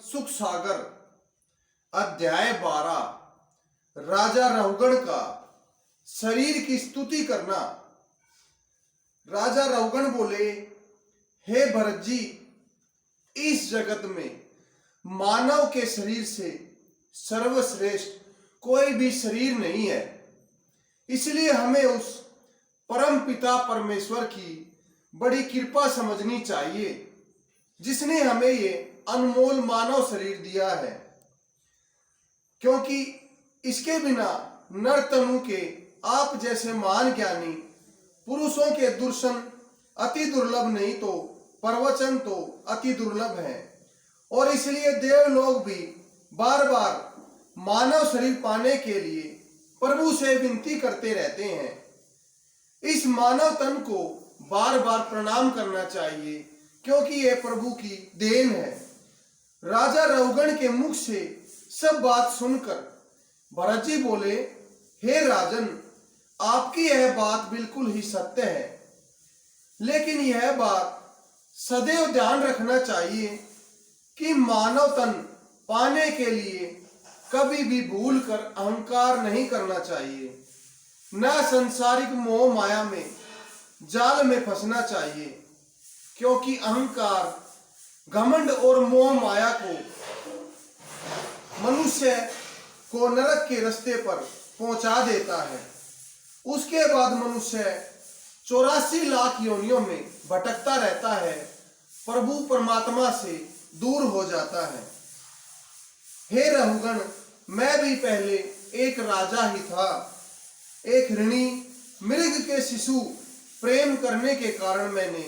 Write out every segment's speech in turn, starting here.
सुख सागर अध्याय 12 राजा रहुगण का शरीर की स्तुति करना। राजा रहुगण बोले, हे भरत जी, इस जगत में मानव के शरीर से सर्वश्रेष्ठ कोई भी शरीर नहीं है। इसलिए हमें उस परम पिता परमेश्वर की बड़ी कृपा समझनी चाहिए जिसने हमें ये अनमोल मानव शरीर दिया है, क्योंकि इसके बिना नर तनु के आप जैसे महान ज्ञानी पुरुषों के दर्शन अति दुर्लभ नहीं तो प्रवचन तो अति दुर्लभ है। और इसलिए देवलोग भी बार बार मानव शरीर पाने के लिए प्रभु से विनती करते रहते हैं। इस मानव तन को बार बार प्रणाम करना चाहिए, क्योंकि यह प्रभु की देन है। राजा रहुगण के मुख से सब बात सुनकर भरत जी बोले, हे राजन, आपकी यह बात बिल्कुल ही सत्य है, लेकिन यह बात सदैव ध्यान रखना चाहिए कि मानव तन पाने के लिए कभी भी भूल कर अहंकार नहीं करना चाहिए, न संसारिक मोह माया में जाल में फंसना चाहिए, क्योंकि अहंकार, घमंड और मोह माया को मनुष्य को नरक के रास्ते पर पहुंचा देता है। उसके बाद मनुष्य 84 लाख योनियों में भटकता रहता है, प्रभु परमात्मा से दूर हो जाता है। हे रहुगण, मैं भी पहले एक राजा ही था। एक ऋणी मृग के शिशु प्रेम करने के कारण मैंने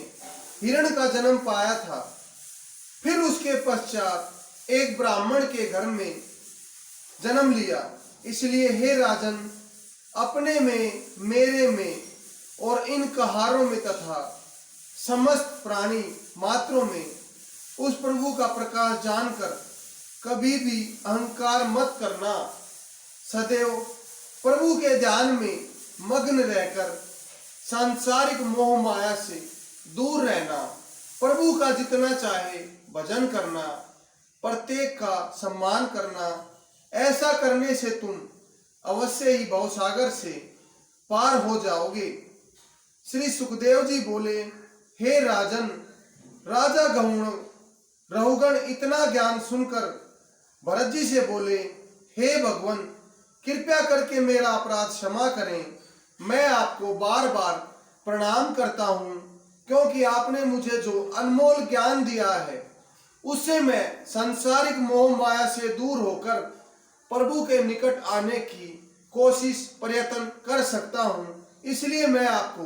हिरण का जन्म पाया था। फिर उसके पश्चात एक ब्राह्मण के घर में जन्म लिया। इसलिए हे राजन, अपने में, मेरे में और इन कहारों में तथा समस्त प्राणी मात्रों में उस प्रभु का प्रकाश जानकर कभी भी अहंकार मत करना। सदैव प्रभु के ध्यान में मग्न रहकर सांसारिक मोह माया से दूर रहना, प्रभु का जितना चाहे भजन करना, प्रत्येक का सम्मान करना। ऐसा करने से तुम अवश्य ही भवसागर से पार हो जाओगे। श्री सुखदेव जी बोले, हे राजन, राजा रहुगण इतना ज्ञान सुनकर भरत जी से बोले, हे भगवान, कृपया करके मेरा अपराध क्षमा करें। मैं आपको बार बार प्रणाम करता हूँ, क्योंकि आपने मुझे जो अनमोल ज्ञान दिया है उससे मैं सांसारिक मोह माया से दूर होकर प्रभु के निकट आने की कोशिश प्रयत्न कर सकता हूँ। इसलिए मैं आपको